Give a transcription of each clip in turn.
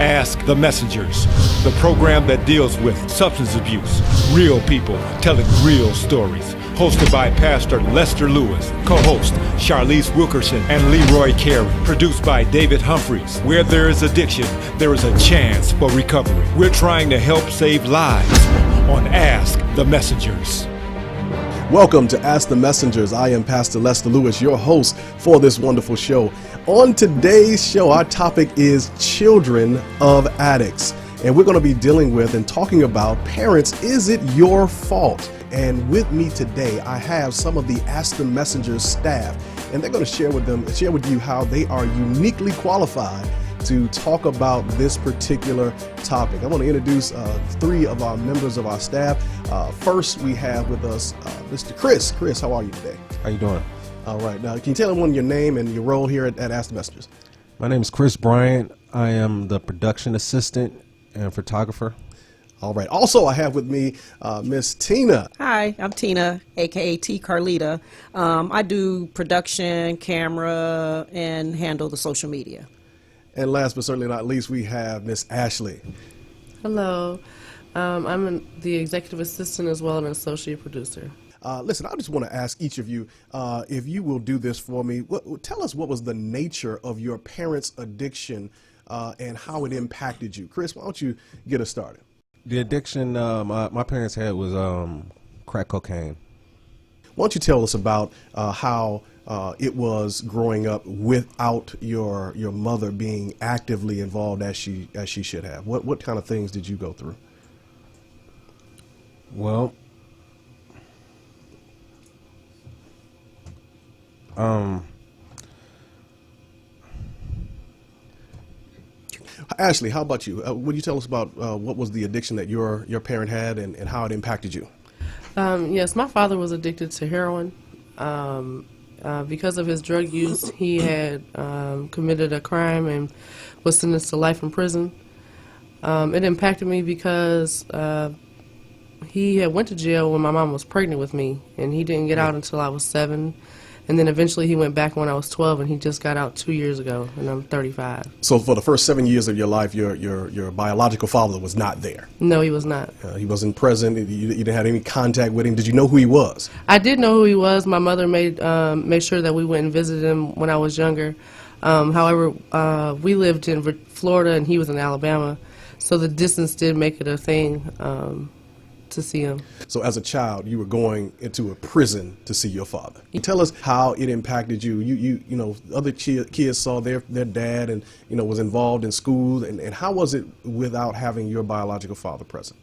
Ask the Messengers, the program that deals with substance abuse, real people telling real stories. Hosted by Pastor Lester Lewis, co-host Charlize Wilkerson and Leroy Carey. Produced by David Humphreys. Where there is addiction, there is a chance for recovery. We're trying to help save lives on Ask the Messengers. Welcome to Ask the Messengers. I am Pastor Lester Lewis, your host for this wonderful show. On today's show, our topic is children of addicts. And we're going to be dealing with and talking about parents, is it your fault? And with me today, I have some of the Ask the Messengers staff, and they're going to share with you how they are uniquely qualified to talk about this particular topic. I want to introduce three of our members of our staff. First, we have with us Mr. Chris. Chris, how are you today? How you doing? All right. Now, can you tell everyone your name and your role here at Ask the Messengers? My name is Chris Bryant. I am the production assistant and photographer. All right. Also, I have with me Miss Tina. Hi, I'm Tina, a.k.a. T. Carlita. I do production, camera, and handle the social media. And last but certainly not least, we have Miss Ashley. Hello. I'm the executive assistant as well as an associate producer. Listen, I just want to ask each of you, if you will do this for me, tell us what was the nature of your parents' addiction and how it impacted you. Chris, why don't you get us started? The addiction my parents had was crack cocaine. Why don't you tell us about how it was growing up without your mother being actively involved as she should have? What kind of things did you go through? Well, Ashley, how about you? Would you tell us about what was the addiction that your parent had and how it impacted you? Yes, my father was addicted to heroin. Because of his drug use, he had committed a crime and was sentenced to life in prison. It impacted me because he had went to jail when my mom was pregnant with me, and he didn't get out until I was 7. And then eventually he went back when I was 12, and he just got out 2 years ago, and I'm 35. So for the first 7 years of your life, your biological father was not there? No, he was not. He wasn't present? You didn't have any contact with him? Did you know who he was? I did know who he was. My mother made sure that we went and visited him when I was younger. However, we lived in Florida, and he was in Alabama, so the distance did make it a thing to see him. So as a child, you were going into a prison to see your father. Tell us how it impacted you. You know, other kids saw their dad and, was involved in school. And how was it without having your biological father present?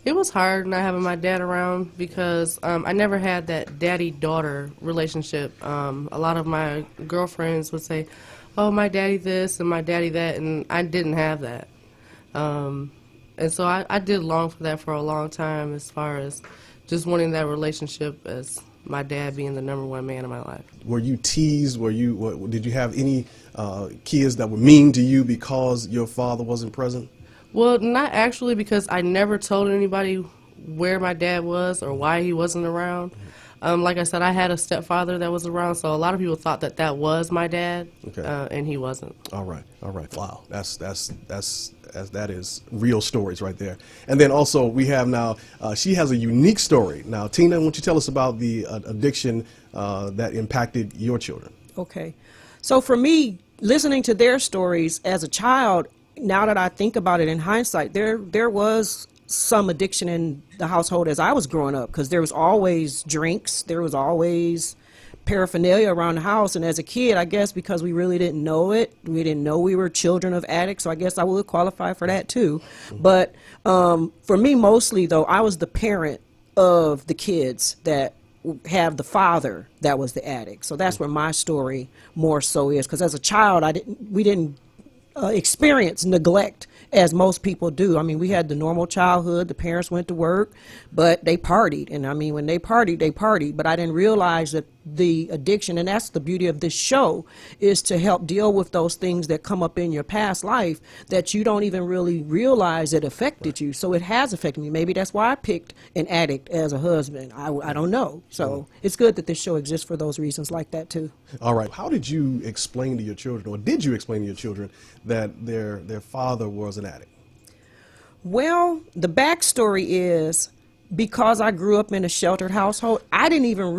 It was hard not having my dad around because I never had that daddy-daughter relationship. A lot of my girlfriends would say, oh, my daddy this and my daddy that, and I didn't have that. And so I did long for that for a long time, as far as just wanting that relationship as my dad being the number one man in my life. Were you teased? Did you have any kids that were mean to you because your father wasn't present? Well, not actually, because I never told anybody where my dad was or why he wasn't around. Like I said, I had a stepfather that was around, so a lot of people thought that was my dad, and he wasn't. All right. Wow, that is real stories right there. And then also we have now, she has a unique story. Now, Tina, why don't you tell us about the addiction that impacted your children? Okay. So for me, listening to their stories as a child, now that I think about it in hindsight, there was some addiction in the household as I was growing up, because there was always drinks, there was always paraphernalia around the house. And as a kid, I guess because we really didn't know it, we didn't know we were children of addicts, so I guess I would qualify for that too. But for me, mostly though, I was the parent of the kids that have the father that was the addict. So that's where my story more so is, because as a child, we didn't experience neglect as most people do. I mean, we had the normal childhood. The parents went to work, but they partied. And I mean, when they partied. But I didn't realize that the addiction, and that's the beauty of this show, is to help deal with those things that come up in your past life that you don't even really realize it affected you. So it has affected me. Maybe that's why I picked an addict as a husband. I don't know. So it's good that this show exists for those reasons like that too. All right. How did you explain to your children, or did you explain to your children, that their father was an addict? Well, the backstory is, because I grew up in a sheltered household, I didn't even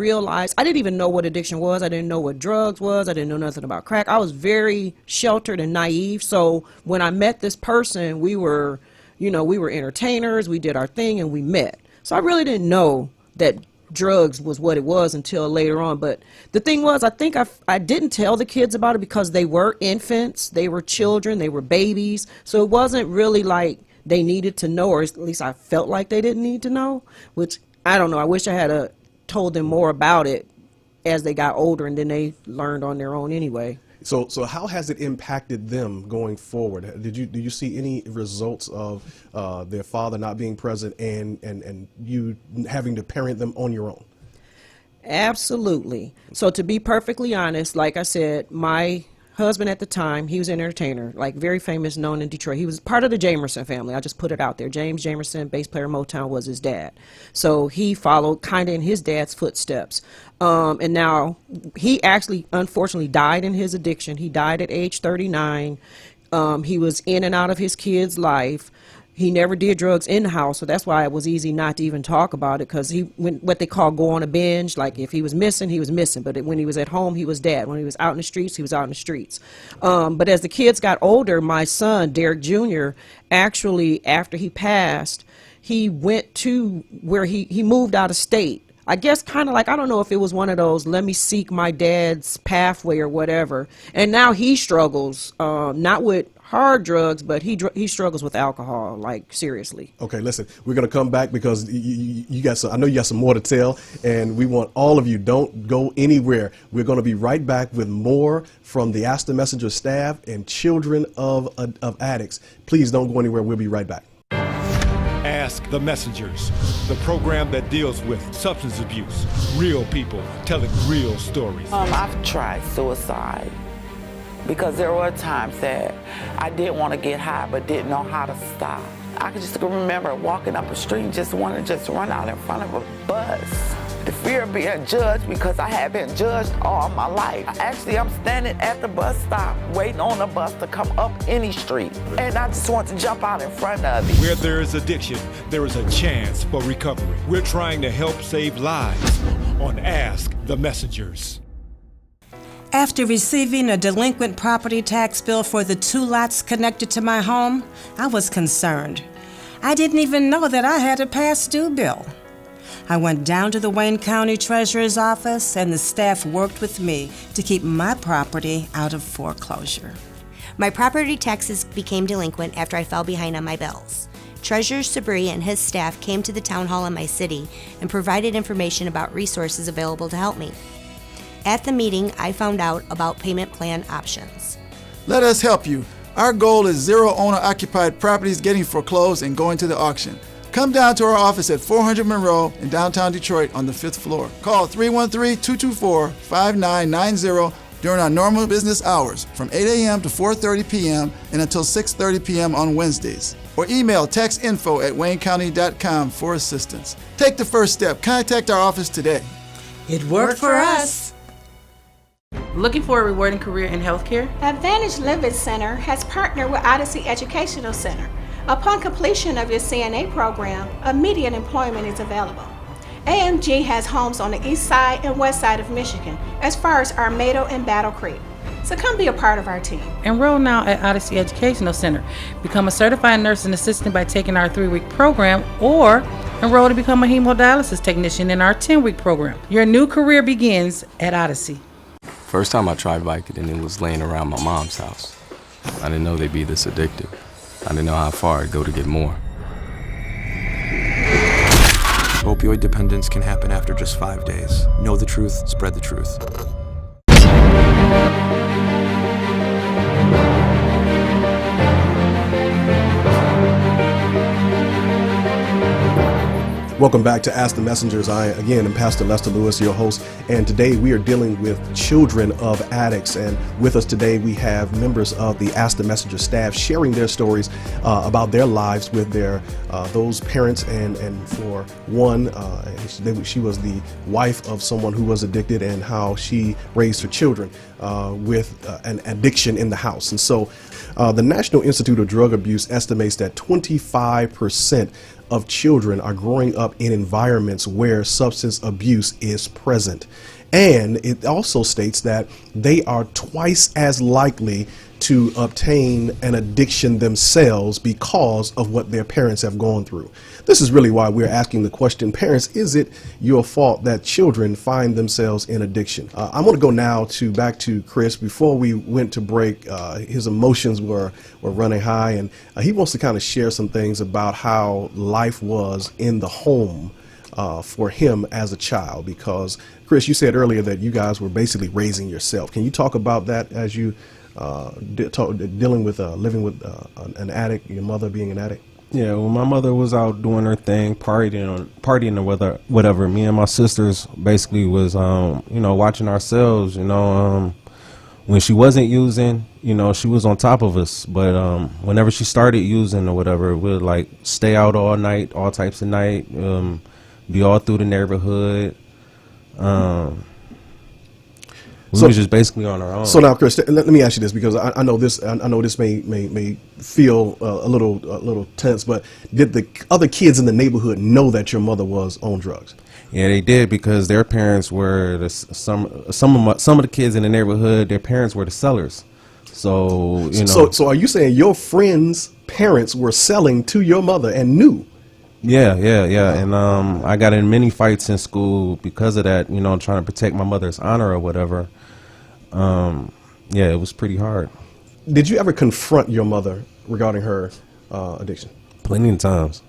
know what addiction was. I didn't know what drugs was. I didn't know nothing about crack. I was very sheltered and naive. So when I met this person, we were entertainers. We did our thing and we met. So I really didn't know that drugs was what it was until later on. But the thing was, I think I didn't tell the kids about it because they were infants. They were children. They were babies. So it wasn't really like they needed to know, or at least I felt like they didn't need to know, which I don't know. I wish I had told them more about it as they got older, and then they learned on their own anyway. So how has it impacted them going forward? Do you see any results of their father not being present and you having to parent them on your own? Absolutely. So to be perfectly honest, like I said, my husband at the time, he was an entertainer, like very famous, known in Detroit. He was part of the Jamerson family. I just put it out there. James Jamerson, bass player Motown, was his dad. So he followed kind of in his dad's footsteps. And now he actually, unfortunately, died in his addiction. He died at age 39. He was in and out of his kid's life. He never did drugs in the house, so that's why it was easy not to even talk about it, because he went what they call go on a binge. Like if he was missing, he was missing. But when he was at home, he was dead. When he was out in the streets, he was out in the streets. But as the kids got older, my son, Derek Jr., actually, after he passed, he went to where he moved out of state. I guess kind of like, I don't know if it was one of those, let me seek my dad's pathway or whatever. And now he struggles, not with hard drugs, but he struggles with alcohol, like seriously. Okay, listen, we're going to come back because you got some, I know you got some more to tell, and we want all of you, don't go anywhere. We're going to be right back with more from the Ask the Messenger staff and children of addicts. Please don't go anywhere. We'll be right back. Ask the Messengers, the program that deals with substance abuse, real people telling real stories. I've tried suicide because there were times that I did want to get high but didn't know how to stop. I could just remember walking up a street and just want to just run out in front of a bus. The fear of being judged because I had been judged all my life. Actually, I'm standing at the bus stop waiting on the bus to come up any street. And I just want to jump out in front of it. Where there is addiction, there is a chance for recovery. We're trying to help save lives on Ask the Messengers. After receiving a delinquent property tax bill for the 2 lots connected to my home, I was concerned. I didn't even know that I had a past due bill. I went down to the Wayne County Treasurer's office, and the staff worked with me to keep my property out of foreclosure. My property taxes became delinquent after I fell behind on my bills. Treasurer Sabri and his staff came to the town hall in my city and provided information about resources available to help me. At the meeting, I found out about payment plan options. Let us help you. Our goal is 0 owner-occupied properties getting foreclosed and going to the auction. Come down to our office at 400 Monroe in downtown Detroit on the 5th floor. Call 313-224-5990 during our normal business hours from 8 a.m. to 4:30 p.m. and until 6:30 p.m. on Wednesdays. Or email textinfo@waynecounty.com for assistance. Take the first step. Contact our office today. It worked for us. Looking for a rewarding career in healthcare? Advantage Living Center has partnered with Odyssey Educational Center. Upon completion of your CNA program, immediate employment is available. AMG has homes on the east side and west side of Michigan, as far as Armado and Battle Creek. So come be a part of our team. Enroll now at Odyssey Educational Center. Become a certified nursing assistant by taking our 3-week program, or enroll to become a hemodialysis technician in our 10-week program. Your new career begins at Odyssey. First time I tried Vicodin, it was laying around my mom's house. I didn't know they'd be this addictive. I didn't know how far I'd go to get more. Opioid dependence can happen after just 5 days. Know the truth, spread the truth. Welcome back to Ask the Messengers. I, again, am Pastor Lester Lewis, your host, and today we are dealing with children of addicts. And with us today, we have members of the Ask the Messenger staff sharing their stories about their lives with their those parents. And for one, she was the wife of someone who was addicted, and how she raised her children with an addiction in the house. And so the National Institute of Drug Abuse estimates that 25% of children are growing up in environments where substance abuse is present. And it also states that they are twice as likely to obtain an addiction themselves because of what their parents have gone through. This is really why we're asking the question, parents, is it your fault that children find themselves in addiction? I'm going to go now back to Chris. Before we went to break, his emotions were running high, and he wants to kind of share some things about how life was in the home for him as a child. Because, Chris, you said earlier that you guys were basically raising yourself. Can you talk about that as you dealing with living with an addict, your mother being an addict? Yeah, well, my mother was out doing her thing, partying or whatever. Me and my sisters basically was, watching ourselves. When she wasn't using, she was on top of us. But whenever she started using or whatever, we'd like stay out all night, all types of night, be all through the neighborhood. We was just basically on our own. So now, Chris, let me ask you this, because I know this. I know this may feel a little tense, but did the other kids in the neighborhood know that your mother was on drugs? Yeah, they did, because their parents were some of the kids in the neighborhood. Their parents were the sellers. So So are you saying your friends' parents were selling to your mother and knew? Yeah. And I got in many fights in school because of that, trying to protect my mother's honor or whatever. It was pretty hard. Did you ever confront your mother regarding her addiction? Plenty of times.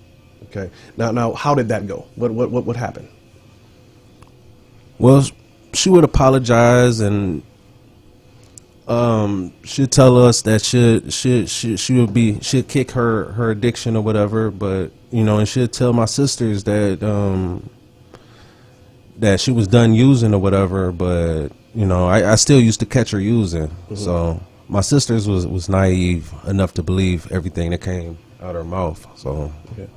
Okay. Now, how did that go? What happened? Well, she would apologize, and she'd tell us that she'd kick her addiction or whatever, but and she'd tell my sisters that that she was done using or whatever, but I still used to catch her using. Mm-hmm. So my sisters was naive enough to believe everything that came out her mouth. So okay.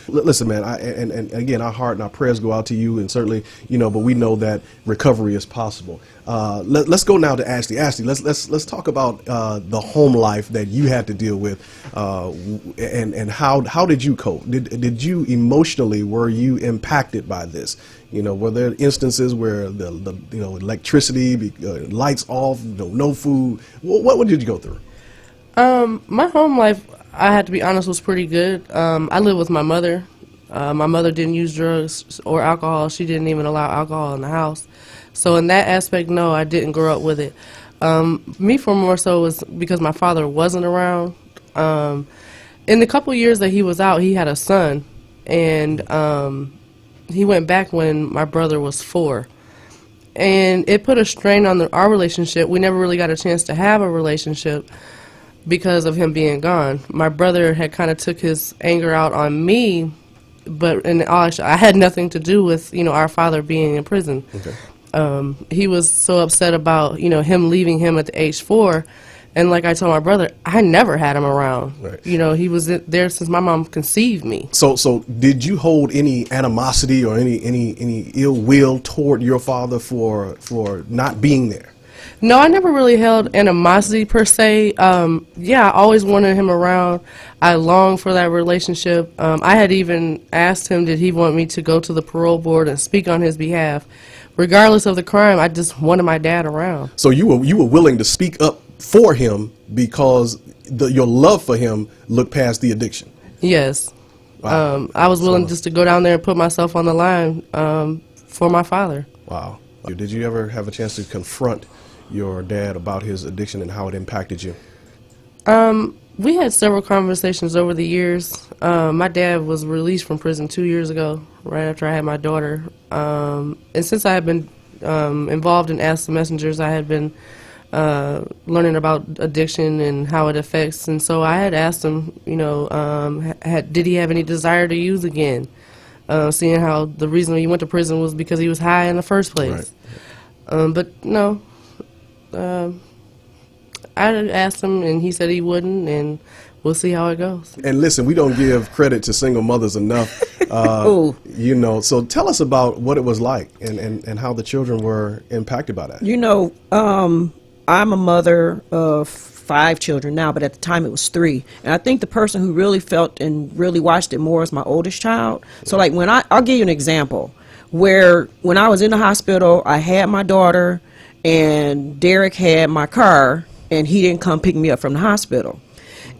Listen, man, and again, our heart and our prayers go out to you, and certainly, but we know that recovery is possible. Let's go now to Ashley. Ashley, let's talk about the home life that you had to deal with, and how did you cope? Did you emotionally, were you impacted by this? Were there instances where the electricity, lights off, no food? What did you go through? My home life, I had to be honest, was pretty good. I lived with my mother. My mother didn't use drugs or alcohol. She didn't even allow alcohol in the house. So in that aspect, no, I didn't grow up with it. Me, for more so, was because my father wasn't around. In the couple years that he was out, he had a son, and he went back when my brother was 4. And it put a strain on our relationship. We never really got a chance to have a relationship because of him being gone. My brother had kind of took his anger out on me, but I had nothing to do with our father being in prison. Okay. He was so upset about him leaving him at the age 4, and like I told my brother, I never had him around. Right. He was there since my mom conceived me. So did you hold any animosity or any ill will toward your father for not being there? No, I never really held animosity per se. I always wanted him around. I longed for that relationship. I had even asked him, did he want me to go to the parole board and speak on his behalf? Regardless of the crime, I just wanted my dad around. So you were willing to speak up for him because your love for him looked past the addiction? Yes. Wow. I was willing just to go down there and put myself on the line for my father. Wow. Did you ever have a chance to confront your dad about his addiction and how it impacted you? We had several conversations over the years. My dad was released from prison 2 years ago, right after I had my daughter. And since I had been involved in Ask the Messengers, I had been learning about addiction and how it affects. And so I had asked him, did he have any desire to use again? seeing how the reason he went to prison was because he was high in the first place. Right. But no, I asked him, and he said he wouldn't, and we'll see how it goes. And listen, we don't give credit to single mothers enough. You know, so tell us about what it was like and how the children were impacted by that. You know, I'm a mother of 5 children now, but at the time it was 3. And I think the person who really felt and really watched it more is my oldest child. So like I'll give you an example where when I was in the hospital, I had my daughter and Derek had my car, and he didn't come pick me up from the hospital.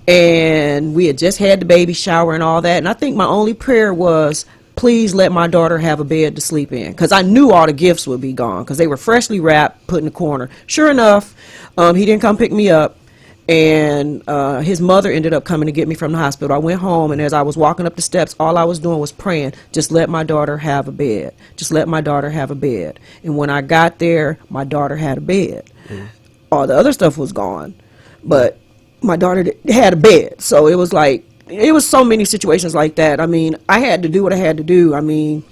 And we had just had the baby shower and all that. And I think my only prayer was, please let my daughter have a bed to sleep in. Because I knew all the gifts would be gone because they were freshly wrapped, put in the corner. Sure enough, he didn't come pick me up. And his mother ended up coming to get me from the hospital. I went home, and as I was walking up the steps, all I was doing was praying, just let my daughter have a bed. Just let my daughter have a bed. And when I got there, my daughter had a bed. All the other stuff was gone, but my daughter had a bed. So it was like, it was so many situations like that. I mean, I had to do what I had to do. I mean,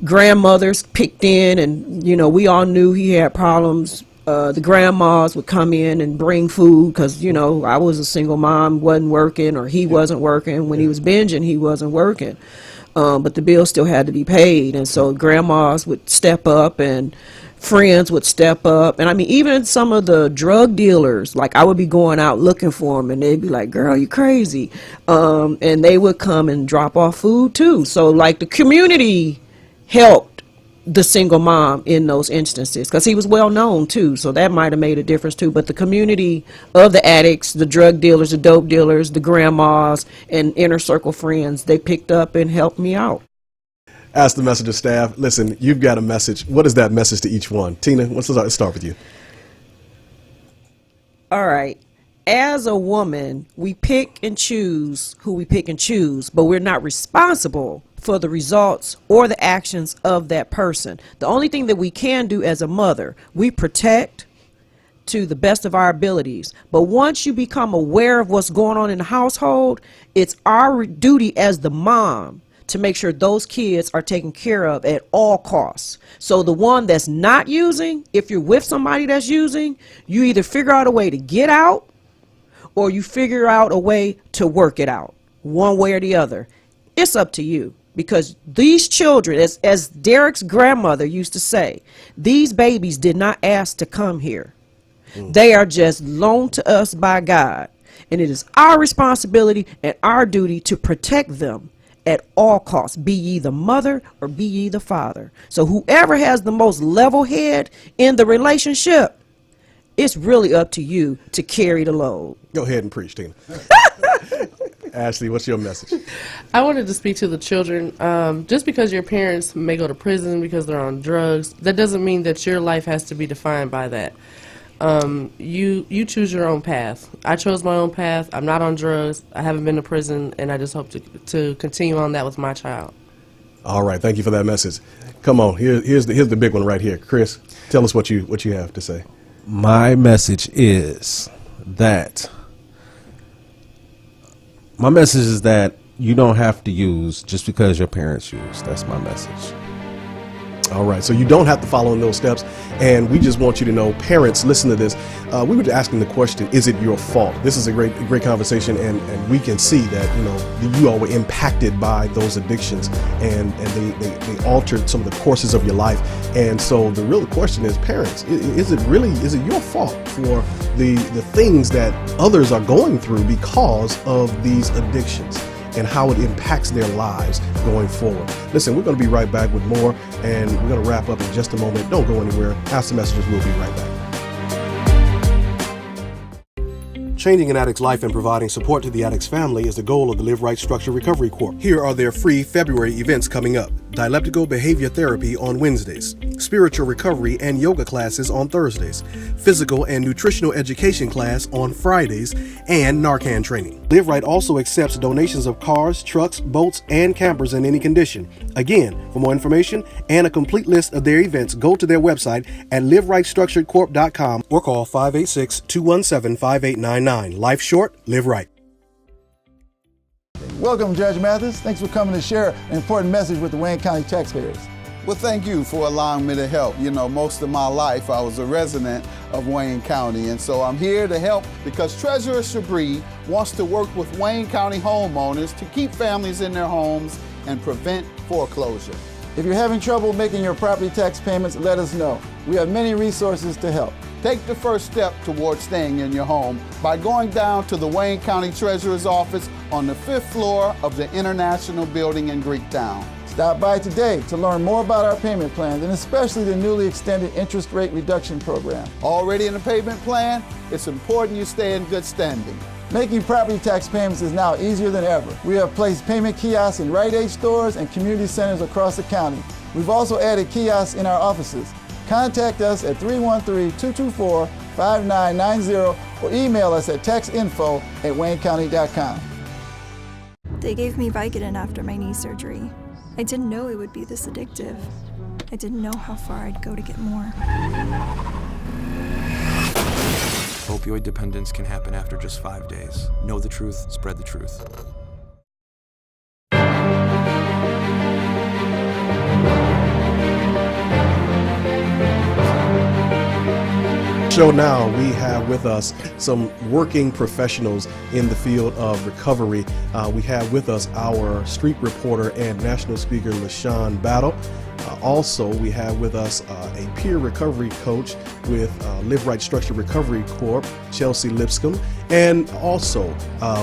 grandmothers picked in, and, you know, we all knew he had problems. The grandmas would come in and bring food because, you know, I was a single mom, wasn't working, or he wasn't working. When he was binging, he wasn't working. But the bill still had to be paid. And so grandmas would step up and friends would step up. And I mean, even some of the drug dealers, like I would be going out looking for them and they'd be like, girl, you crazy. And they would come and drop off food too. So like the community helped the single mom in those instances because he was well known too. So that might have made a difference too. But the community of the addicts, the drug dealers, the dope dealers, the grandmas and inner circle friends, they picked up and helped me out. Ask the Messenger staff. Listen, you've got a message. What is that message to each one? Tina, let's start with you. All right. As a woman, we pick and choose who we pick and choose, but we're not responsible for the results or the actions of that person. The only thing that we can do as a mother, we protect to the best of our abilities. But once you become aware of what's going on in the household, it's our duty as the mom to make sure those kids are taken care of at all costs. So the one that's not using, if you're with somebody that's using, you either figure out a way to get out or you figure out a way to work it out, one way or the other. It's up to you, because these children, as Derek's grandmother used to say, these babies did not ask to come here. They are just loaned to us by God. And it is our responsibility and our duty to protect them at all costs, be ye the mother or be ye the father. So whoever has the most level head in the relationship, it's really up to you to carry the load. Go ahead and preach, Tina. Ashley, what's your message? I wanted to speak to the children. Just because your parents may go to prison because they're on drugs, that doesn't mean that your life has to be defined by that. You choose your own path. I chose my own path. I'm not on drugs. I haven't been to prison, and I just hope to continue on that with my child. All right, thank you for that message. Come on, here's the big one right here. Chris, tell us what you have to say. My message is that you don't have to use just because your parents use. That's my message. All right, so you don't have to follow in those steps, and we just want you to know, parents, listen to this. We were asking the question, is it your fault? This is a great conversation, and we can see that you all were impacted by those addictions, and they altered some of the courses of your life. And so the real question is, parents, is it your fault for the things that others are going through because of these addictions and how it impacts their lives going forward? Listen, we're going to be right back with more, and we're going to wrap up in just a moment. Don't go anywhere. Ask the Messengers. We'll be right back. Changing an addict's life and providing support to the addict's family is the goal of the Live Right Structured Recovery Corps. Here are their free February events coming up. Dialectical behavior therapy on Wednesdays, spiritual recovery and yoga classes on Thursdays, physical and nutritional education class on Fridays, and Narcan training. Live Right also accepts donations of cars, trucks, boats, and campers in any condition. Again, for more information and a complete list of their events, go to their website at liverightstructuredcorp.com or call 586-217-5899. Life short, live right. Welcome, Judge Mathis. Thanks for coming to share an important message with the Wayne County taxpayers. Well, thank you for allowing me to help. You know, most of my life I was a resident of Wayne County, and so I'm here to help because Treasurer Shabri wants to work with Wayne County homeowners to keep families in their homes and prevent foreclosure. If you're having trouble making your property tax payments, let us know. We have many resources to help. Take the first step towards staying in your home by going down to the Wayne County Treasurer's office on the 5th floor of the International Building in Greektown. Stop by today to learn more about our payment plans and especially the newly extended interest rate reduction program. Already in the payment plan? It's important you stay in good standing. Making property tax payments is now easier than ever. We have placed payment kiosks in Rite Aid stores and community centers across the county. We've also added kiosks in our offices. Contact us at 313-224-5990 or email us at taxinfo@waynecounty.com. They gave me Vicodin after my knee surgery. I didn't know it would be this addictive. I didn't know how far I'd go to get more. Opioid dependence can happen after just 5 days. Know the truth, spread the truth. Show now, we have with us some working professionals in the field of recovery. We have with us our street reporter and national speaker, LaShawn Battle. Also, we have with us a peer recovery coach with Live Right Structured Recovery Corp, Chelsea Lipscomb. And also,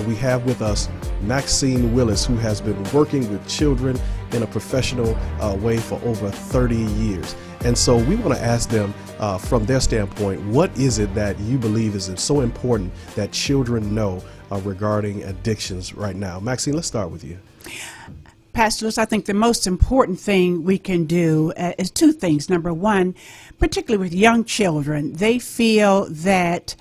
we have with us Maxine Willis, who has been working with children in a professional way for over 30 years. And so we want to ask them from their standpoint, what is it that you believe is so important that children know regarding addictions right now? Maxine, let's start with you. Pastor Lewis, I think the most important thing we can do is two things. Number one, particularly with young children, they feel that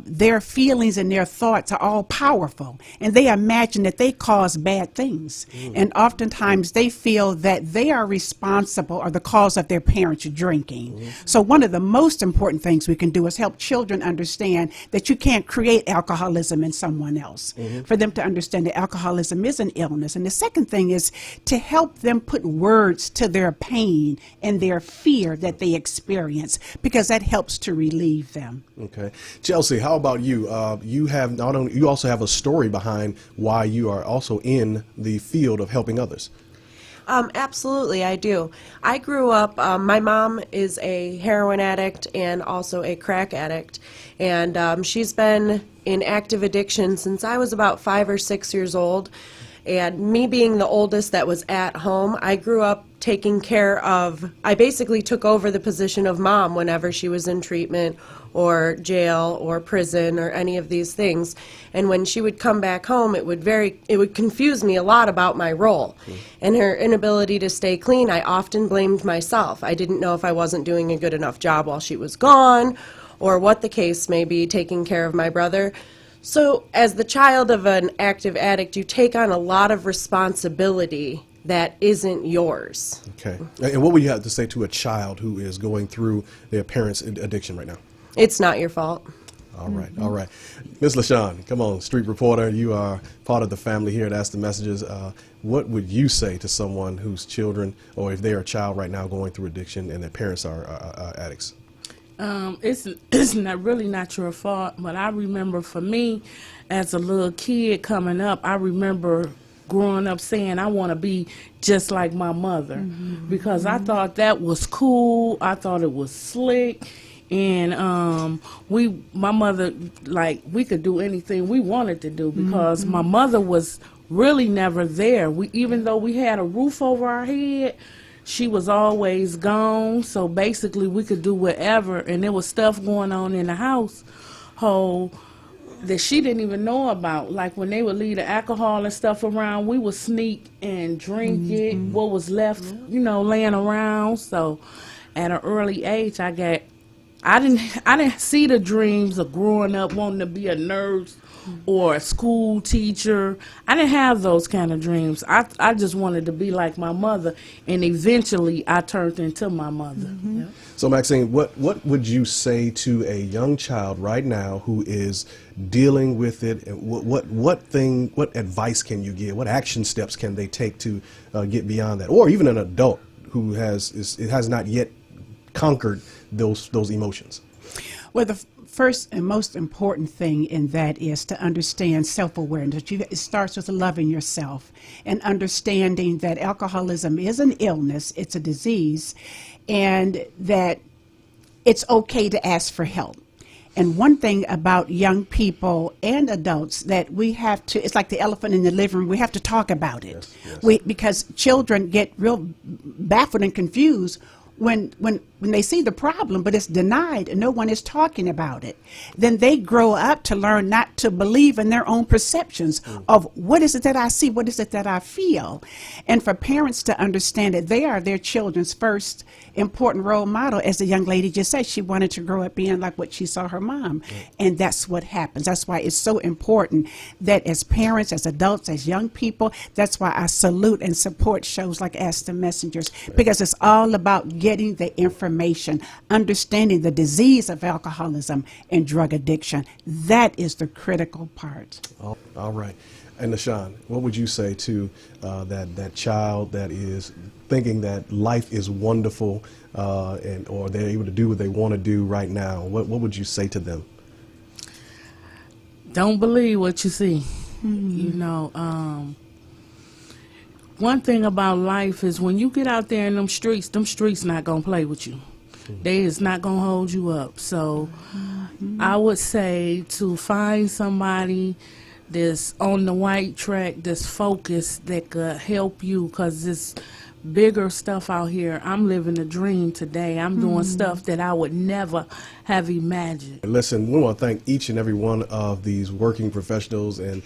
their feelings and their thoughts are all powerful, and they imagine that they cause bad things. And oftentimes they feel that they are responsible or the cause of their parents drinking. So one of the most important things we can do is help children understand that you can't create alcoholism in someone else, for them to understand that alcoholism is an illness. And the second thing is to help them put words to their pain and their fear that they experience, because that helps to relieve them. Okay. Chelsea, how about you? You also have a story behind why you are also in the field of helping others. Absolutely, I do. I grew up, my mom is a heroin addict and also a crack addict, and she's been in active addiction since I was about 5 or 6 years old. And me being the oldest that was at home, I grew up taking care of, I basically took over the position of mom whenever she was in treatment or jail or prison or any of these things. And when she would come back home, it would confuse me a lot about my role. And her inability to stay clean, I often blamed myself. I didn't know if I wasn't doing a good enough job while she was gone, or what the case may be, taking care of my brother. So as the child of an active addict, you take on a lot of responsibility that isn't yours. Okay. And what would you have to say to a child who is going through their parents' addiction right now? It's not your fault. All right, all right. Ms. LaShawn, come on, street reporter. You are part of the family here at Ask the Messengers. What would you say to someone whose children, or if they are a child right now going through addiction and their parents are addicts? It's not your fault, but I remember for me, as a little kid coming up, I remember growing up saying I want to be just like my mother, because I thought that was cool. I thought it was slick, and my mother, like, we could do anything we wanted to do, because my mother was really never there. Even though we had a roof over our head, she was always gone, so basically we could do whatever, and there was stuff going on in the household that she didn't even know about. Like when they would leave the alcohol and stuff around, we would sneak and drink it, what was left, laying around. So at an early age, I didn't see the dreams of growing up wanting to be a nurse or a school teacher. I didn't have those kind of dreams. I just wanted to be like my mother, and eventually I turned into my mother. Yep. So Maxine, what would you say to a young child right now who is dealing with it, and what advice can you give? What action steps can they take to get beyond that, or even an adult who has not yet conquered those emotions? Well, the first and most important thing in that is to understand self-awareness. It starts with loving yourself and understanding that alcoholism is an illness, it's a disease, and that it's okay to ask for help. And one thing about young people and adults that we have to, it's like the elephant in the living room, we have to talk about it. Yes. Because children get real baffled and confused when they see the problem, but it's denied and no one is talking about it. Then they grow up to learn not to believe in their own perceptions of what is it that I see, what is it that I feel. And for parents to understand that they are their children's first important role model. As the young lady just said, she wanted to grow up being like what she saw her mom. And that's what happens. That's why it's so important that as parents, as adults, as young people, that's why I salute and support shows like Ask the Messengers, because it's all about getting the information, understanding the disease of alcoholism and drug addiction. That is the critical part. All right. And Nashawn, what would you say to that child that is thinking that life is wonderful or they're able to do what they want to do right now? What would you say to them? Don't believe what you see. You know, one thing about life is when you get out there in them streets not going to play with you. They is not going to hold you up. So I would say to find somebody that's on the right track, that's focused, that could help you, because this bigger stuff out here. I'm living a dream today. I'm doing stuff that I would never have imagined. Listen, we want to thank each and every one of these working professionals, and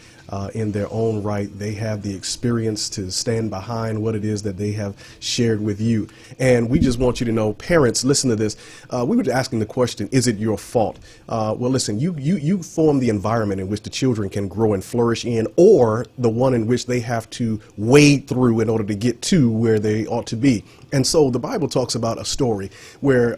in their own right, they have the experience to stand behind what it is that they have shared with you. And we just want you to know, parents, listen to this. We were asking the question, is it your fault? Well, listen, you form the environment in which the children can grow and flourish in, or the one in which they have to wade through in order to get to where they ought to be. And so the Bible talks about a story where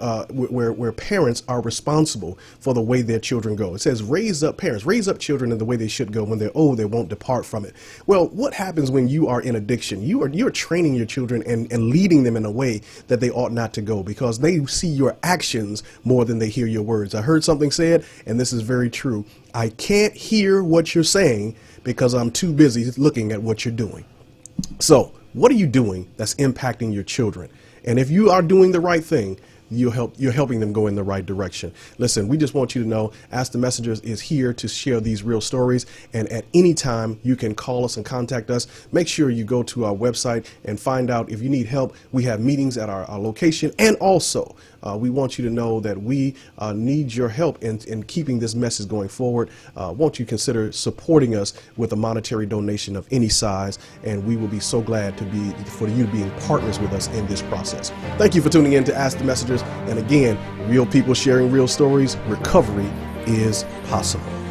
parents are responsible for the way their children go. It says, parents raise up children in the way they should go. When they're old, they won't depart from it. Well, what happens when you are in addiction? You're training your children and leading them in a way that they ought not to go, because they see your actions more than they hear your words. I heard something said, and this is very true. I can't hear what you're saying because I'm too busy looking at what you're doing. So what are you doing that's impacting your children? And if you are doing the right thing, you're helping them go in the right direction. Listen, we just want you to know, Ask the Messengers is here to share these real stories. And at any time, you can call us and contact us. Make sure you go to our website and find out if you need help. We have meetings at our location. And also, we want you to know that we need your help in keeping this message going forward. Won't you consider supporting us with a monetary donation of any size? And we will be so glad for you being partners with us in this process. Thank you for tuning in to Ask the Messengers. And again, real people sharing real stories. Recovery is possible.